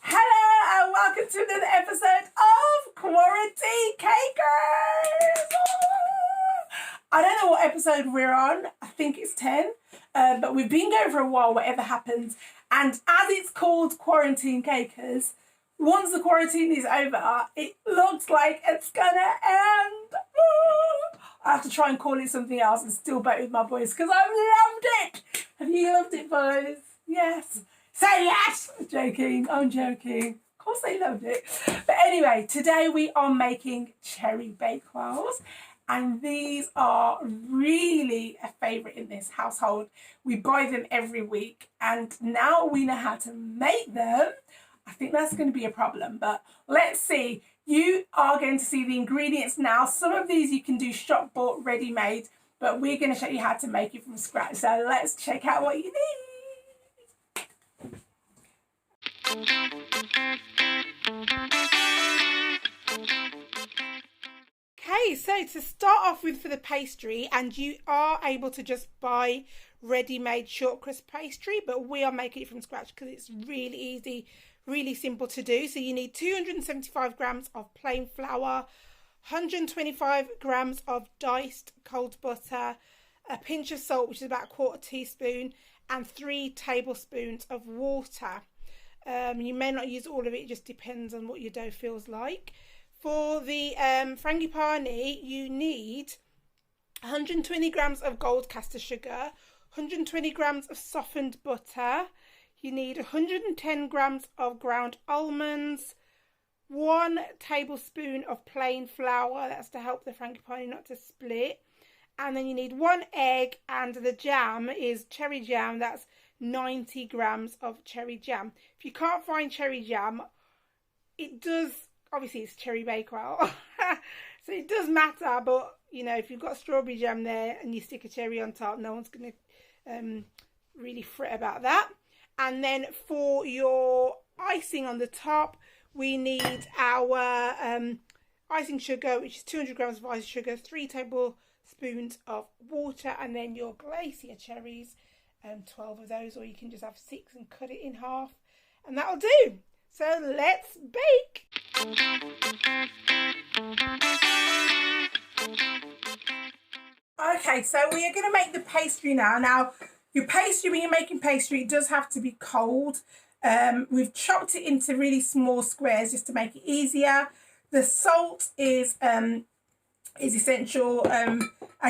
Hello and welcome to another episode of Quarantine Cakers. I don't know what episode we're on. I think it's 10. But we've been going for a while, whatever happens. And as it's called Quarantine Cakers, once the quarantine is over, it looks like it's gonna end. I have to try and call it something else and still bet with my boys because I've loved it. Have you loved it, boys? Yes. Say yes. I'm joking. Of course they loved it. But anyway, today we are making cherry bakewells. And these are really a favourite in this household. We buy them every week. And now we know how to make them. I think that's going to be a problem. But let's see. You are going to see the ingredients now. Some of these you can do shop bought, ready-made. But we're going to show you how to make it from scratch. So let's check out what you need. Okay, so to start off with for the pastry, and you are able to just buy ready-made shortcrust pastry, but we are making it from scratch because it's really easy, really simple to do. So you need 275 grams of plain flour, 125 grams of diced cold butter, a pinch of salt, which is about a quarter teaspoon, and 3 tablespoons of water. You may not use all of it, it just depends on what your dough feels like. For the Frangipane, you need 120 grams of gold caster sugar, 120 grams of softened butter. You need 110 grams of ground almonds, 1 tablespoon of plain flour, that's to help the Frangipane not to split. And then you need 1 egg, and the jam is cherry jam, that's 90 grams of cherry jam. If you can't find cherry jam, it does, obviously it's cherry bakewell, so it does matter, but you know, if you've got strawberry jam there and you stick a cherry on top, no one's going to really fret about that. And then for your icing on the top, we need our icing sugar, which is 200 grams of icing sugar, 3 tablespoons of water, and then your glacier cherries, 12 of those, or you can just have 6 and cut it in half, and that'll do. So let's bake. Okay, so we are going to make the pastry now. Now, your pastry, when you're making pastry, it does have to be cold. We've chopped it into really small squares just to make it easier. The salt is essential, and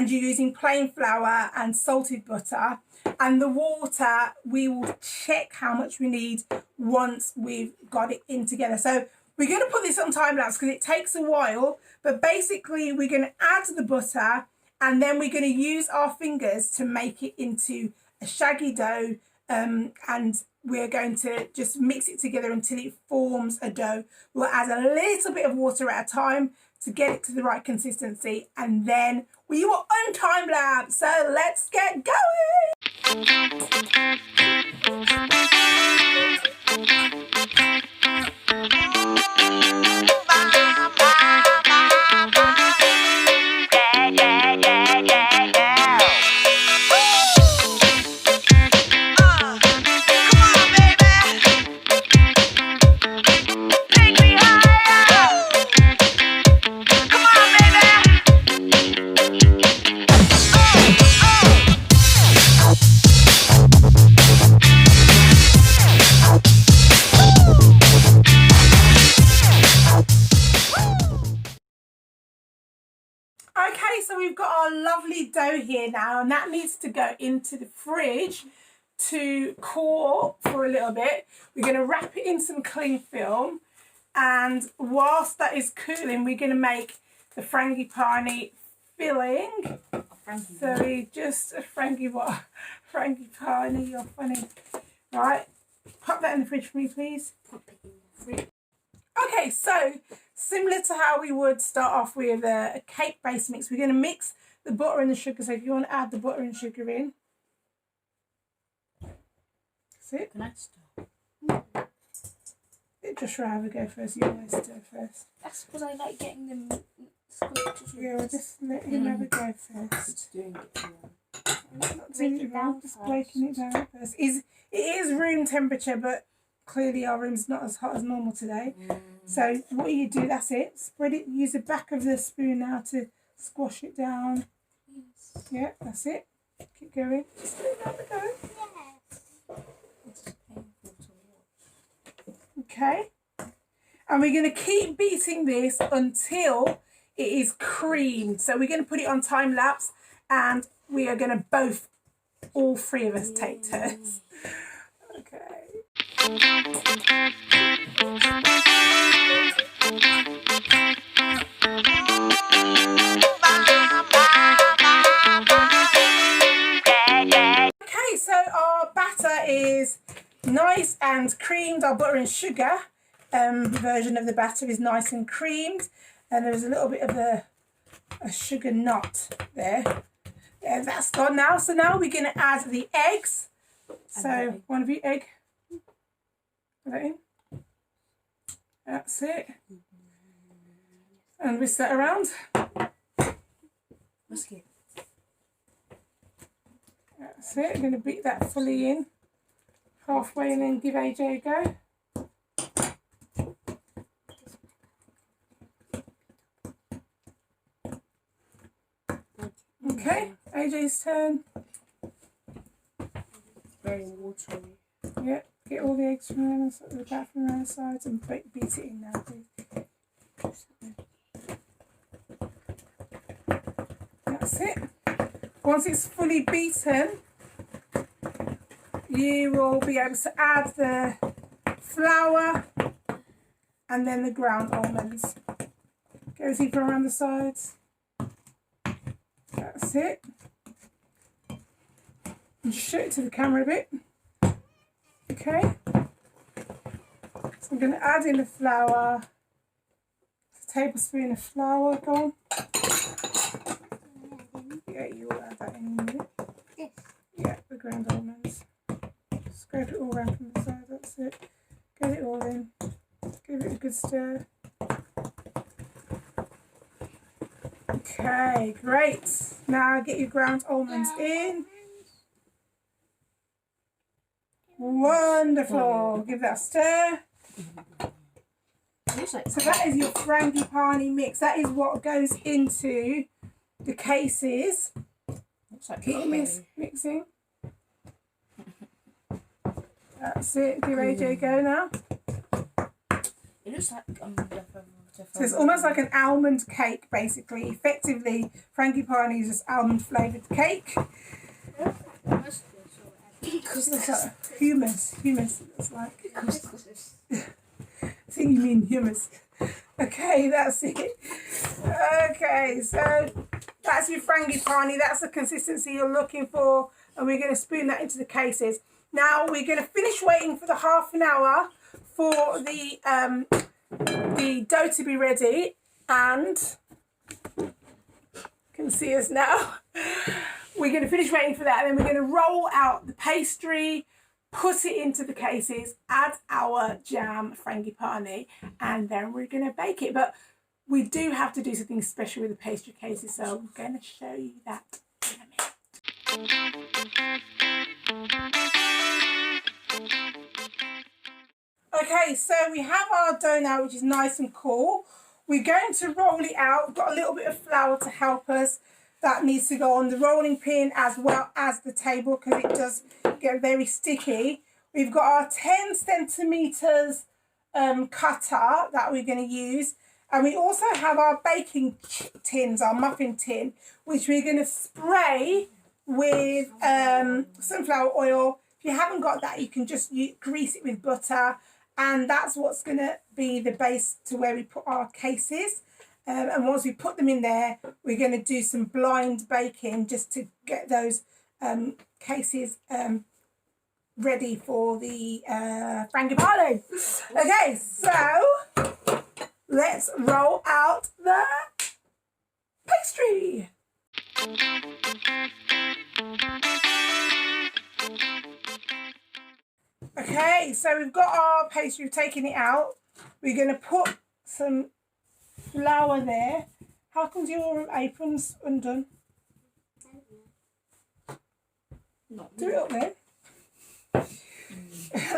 you're using plain flour and salted butter. And the water, we will check how much we need once we've got it in together. So we're going to put this on time lapse because it takes a while. But basically, we're going to add the butter, and then we're going to use our fingers to make it into a shaggy dough. And we're going to just mix it together until it forms a dough. We'll add a little bit of water at a time to get it to the right consistency, and then we will on time lapse. So let's get going. Okay, so we've got our lovely dough here now, and that needs to go into the fridge to cool for a little bit. We're going to wrap it in some cling film, and whilst that is cooling, we're going to make the Frangipane filling. So we just Frangipane, you're funny. Right, pop that in the fridge for me, please. Okay, so similar to how we would start off with a cake base mix, we're going to mix the butter and the sugar. So if you want to add the butter and sugar in. That's it. Can I start? Just rather go first. You always stir first. That's because I like getting them squished. Yeah, we'll just let him have a go first. It's doing it. Not doing it wrong, just breaking it down first. It is room temperature, but clearly our room's not as hot as normal today. So what you do, that's it. Spread it, use the back of the spoon now to squash it down. Yes. Yeah, that's it. Keep going. Spoon, have a go. Yes. It's painful to watch. Okay. And we're going to keep beating this until it is creamed. So we're going to put it on time lapse, and we are going to both, all three of us, take turns. Okay. Okay, so our batter is nice and creamed. Our butter and sugar version of the batter is nice and creamed, and there's a little bit of a sugar knot there. Yeah, that's gone now. So now we're going to add the eggs. So one of you egg. Put that in. That's it. And whisk that around. Whisk it. That's it. I'm going to beat that fully in. Halfway, and then give AJ a go. Okay, AJ's turn. Very watery. Yeah, get all the eggs from the back from around the sides and beat it in now, please. That's it. Once it's fully beaten, you will be able to add the flour and then the ground almonds. Goes even around the sides. That's it. And show it to the camera a bit. Okay. So I'm going to add in the flour. A tablespoon of flour, go on. Yeah, you will add that in a minute. Yes. Yeah, the ground almonds. Scrape it all around from the side, that's it. Get it all in. Give it a good stir. Okay, great. Now get your ground almonds in. Wonderful. Give that a stir. So that is your Frangipane mix. That is what goes into the cases. Keep mixing. That's it. Give AJ a go now. It looks like So it's almost like an almond cake, basically. Effectively, Frangipane is just almond flavoured cake. It's like hummus. Hummus, it's like. I think you mean hummus. Okay, that's it. Okay, so that's your Frangipane. That's the consistency you're looking for, and we're going to spoon that into the cases. Now we're going to finish waiting for the half an hour for the dough to be ready, and you can see us now. We're going to finish waiting for that, and then we're going to roll out the pastry, put it into the cases, add our jam Frangipane, and then we're going to bake it. But we do have to do something special with the pastry cases, so I'm going to show you that in a minute. Okay, so we have our dough now, which is nice and cool. We're going to roll it out. We've got a little bit of flour to help us. That needs to go on the rolling pin as well as the table, because it does get very sticky. We've got our 10 centimetres cutter that we're going to use. And we also have our baking tins, our muffin tin, which we're going to spray with sunflower oil. If you haven't got that, you can just grease it with butter. And that's what's going to be the base to where we put our cases. And once we put them in there, we're going to do some blind baking just to get those cases ready for the Frangipane. Okay, so let's roll out the pastry. Okay, so we've got our pastry, we've taken it out. We're going to put some flour there. How comes your apron's undone? Do it up then.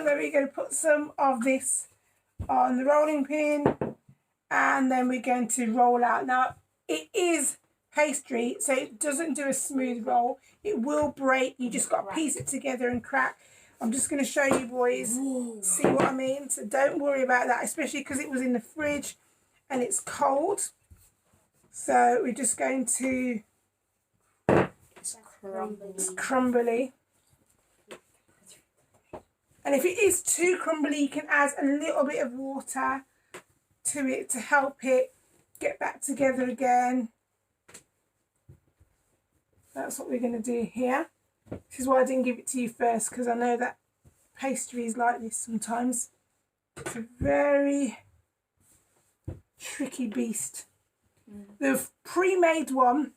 And then we're going to put some of this on the rolling pin, and then we're going to roll out. Now, it is pastry, so it doesn't do a smooth roll. It will break. You just got to piece it together and crack. I'm just going to show you boys, see what I mean. So don't worry about that, especially because it was in the fridge and it's cold. So we're just going to... It's crumbly. It's crumbly. And if it is too crumbly, you can add a little bit of water to it to help it get back together again. That's what we're going to do here. This is why I didn't give it to you first, because I know that pastry is like this sometimes. It's a very tricky beast. The pre-made one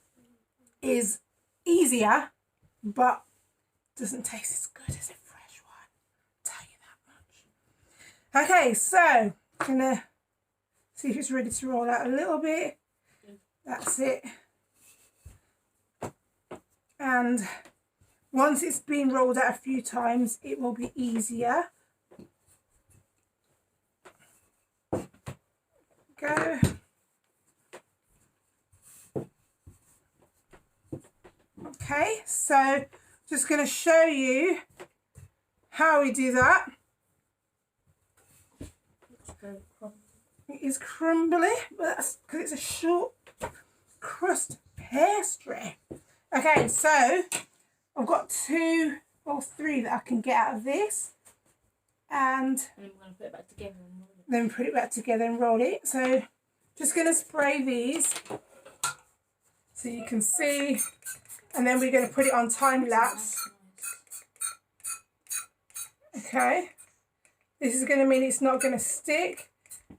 is easier, but doesn't taste as good as a fresh one. I'll tell you that much. Okay, so I'm going to see if it's ready to roll out a little bit. That's it. And once it's been rolled out a few times, it will be easier. Go. Okay, so just going to show you how we do that. It is crumbly, but that's because it's a short crust pastry. Okay, so I've got 2 or 3 that I can get out of this, and I'm going to put it back together and roll it. then put it back together and roll it. So just going to spray these so you can see, and then we're going to put it on time lapse. Okay, this is going to mean it's not going to stick,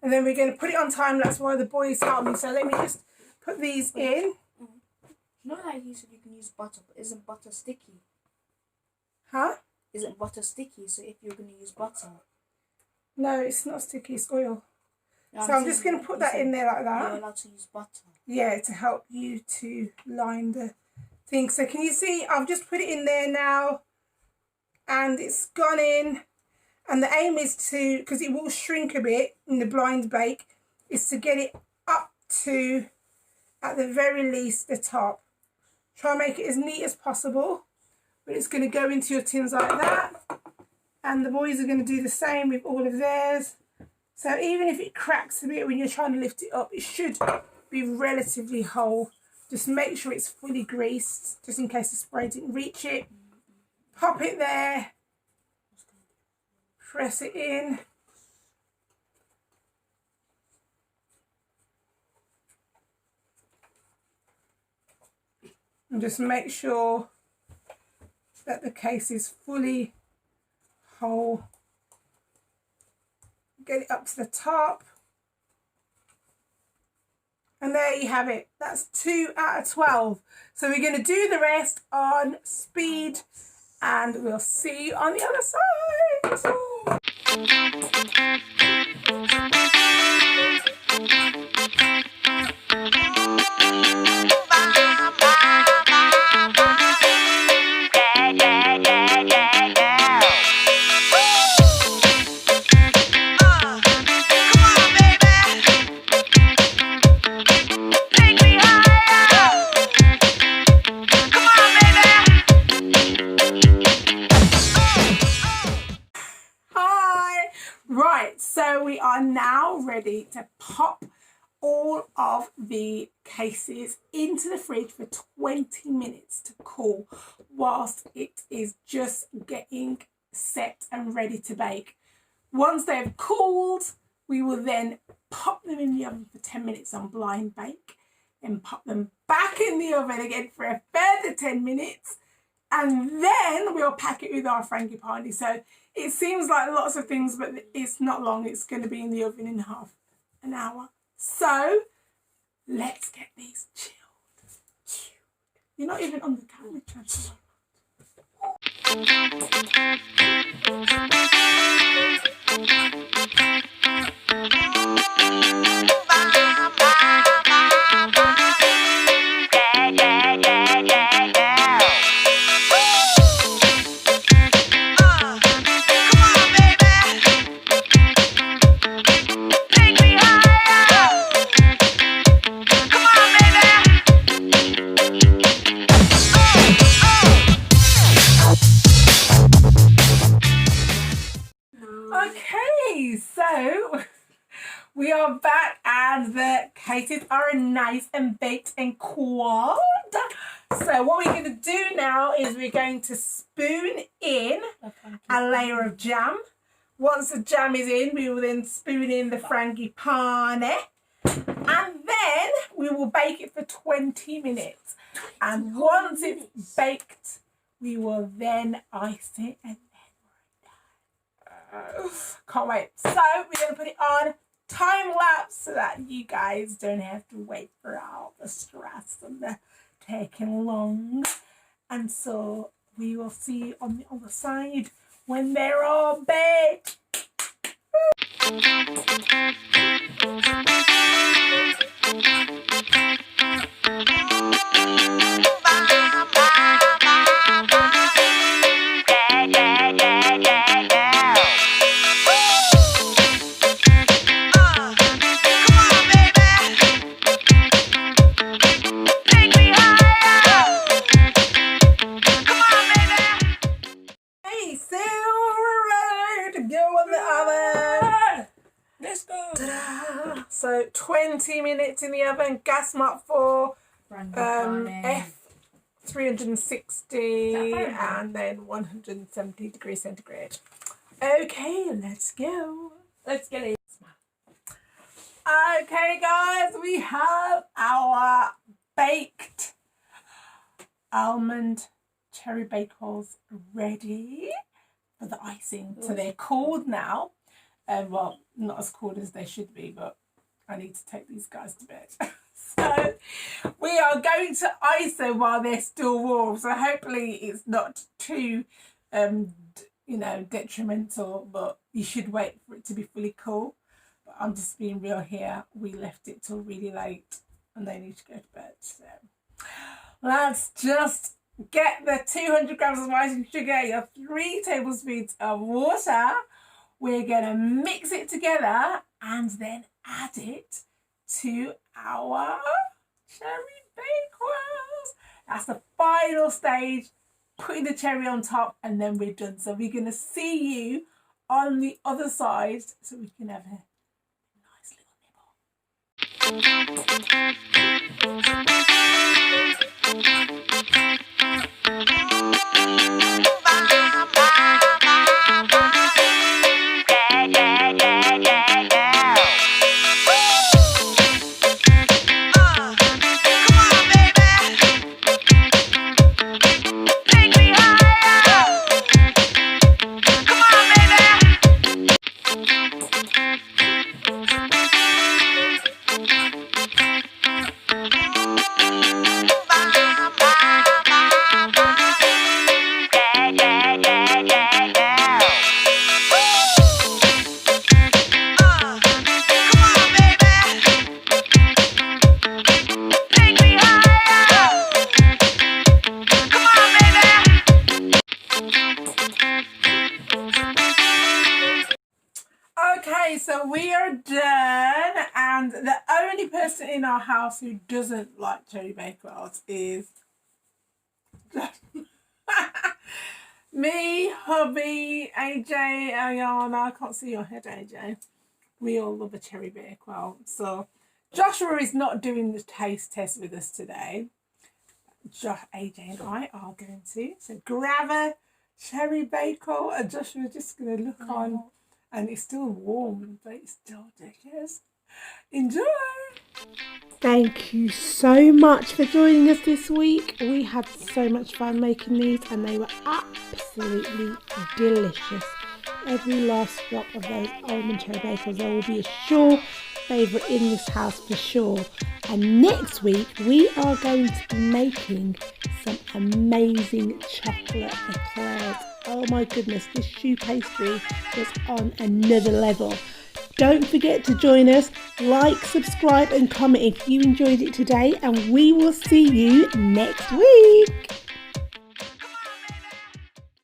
and then we're going to put it on time lapse while the boys help me. So let me just put these in. You know how you said you can use butter, but isn't butter sticky? Huh? Isn't butter sticky? So if you're going to use butter... No, it's not sticky, it's oil. No, So I'm just going to put that in there like that. You're allowed to use butter. Yeah, to help you to line the thing. So can you see, I've just put it in there now, and it's gone in. And the aim is to, because it will shrink a bit in the blind bake, is to get it up to, at the very least, the top. Try and make it as neat as possible, but it's going to go into your tins like that. And the boys are going to do the same with all of theirs. So even if it cracks a bit when you're trying to lift it up, it should be relatively whole. Just make sure it's fully greased, just in case the spray didn't reach it. Pop it there. Press it in. And just make sure that the case is fully whole. Get it up to the top. And there you have it. That's 2 out of 12. So we're going to do the rest on speed, and we'll see you on the other side. Right, so we are now ready to pop all of the cases into the fridge for 20 minutes to cool whilst it is just getting set and ready to bake. Once they've cooled, we will then pop them in the oven for 10 minutes on blind bake, and pop them back in the oven again for a further 10 minutes, and then we'll pack it with our Frangipane. So it seems like lots of things, but it's not long. It's going to be in the oven in half an hour. So let's get these chilled. You're not even on the camera, Chad. Come on, baby. Okay, so we are back and the cases are nice and baked and cold. So what we're going to do now is we're going to spoon in a layer of jam. Once the jam is in, we will then spoon in the Frangipane. And then we will bake it for 20 minutes. And once it's baked, we will then ice it and can't wait. So we're going to put it on time lapse so that you guys don't have to wait for all the stress and the taking long. And so we will see you on the other side when they're all baked. So 20 minutes in the oven, gas mark for F360 and then 170 degrees centigrade. Okay, let's go. Let's get it. Okay guys, we have our baked almond cherry Bakewells ready for the icing. So they're cold now. Well, not as cold as they should be, but I need to take these guys to bed. So we are going to ice them while they're still warm. So hopefully it's not too, detrimental, but you should wait for it to be fully cool. But I'm just being real here. We left it till really late and they need to go to bed. So let's just get the 200 grams of icing sugar, your 3 tablespoons of water. We're going to mix it together and then add it to our cherry Bakewells. That's the final stage, putting the cherry on top, and then we're done. So we're going to see you on the other side so we can have a nice little Okay, so we are done, and the only person in our house who doesn't like cherry Bakewells is me, hubby, AJ, Ayana. I can't see your head, AJ. We all love a cherry Bakewell. So Joshua is not doing the taste test with us today. AJ and I are going to. So grab a cherry Bakewell, and Joshua's just going to look on. And it's still warm, but it's still delicious. Enjoy! Thank you so much for joining us this week. We had so much fun making these and they were absolutely delicious. Every last drop of those almond cherry Bakewells, they will be a sure favourite in this house for sure. And next week we are going to be making some amazing chocolate eclairs. Oh my goodness, this choux pastry was on another level. Don't forget to join us, like, subscribe and comment if you enjoyed it today, and we will see you next week.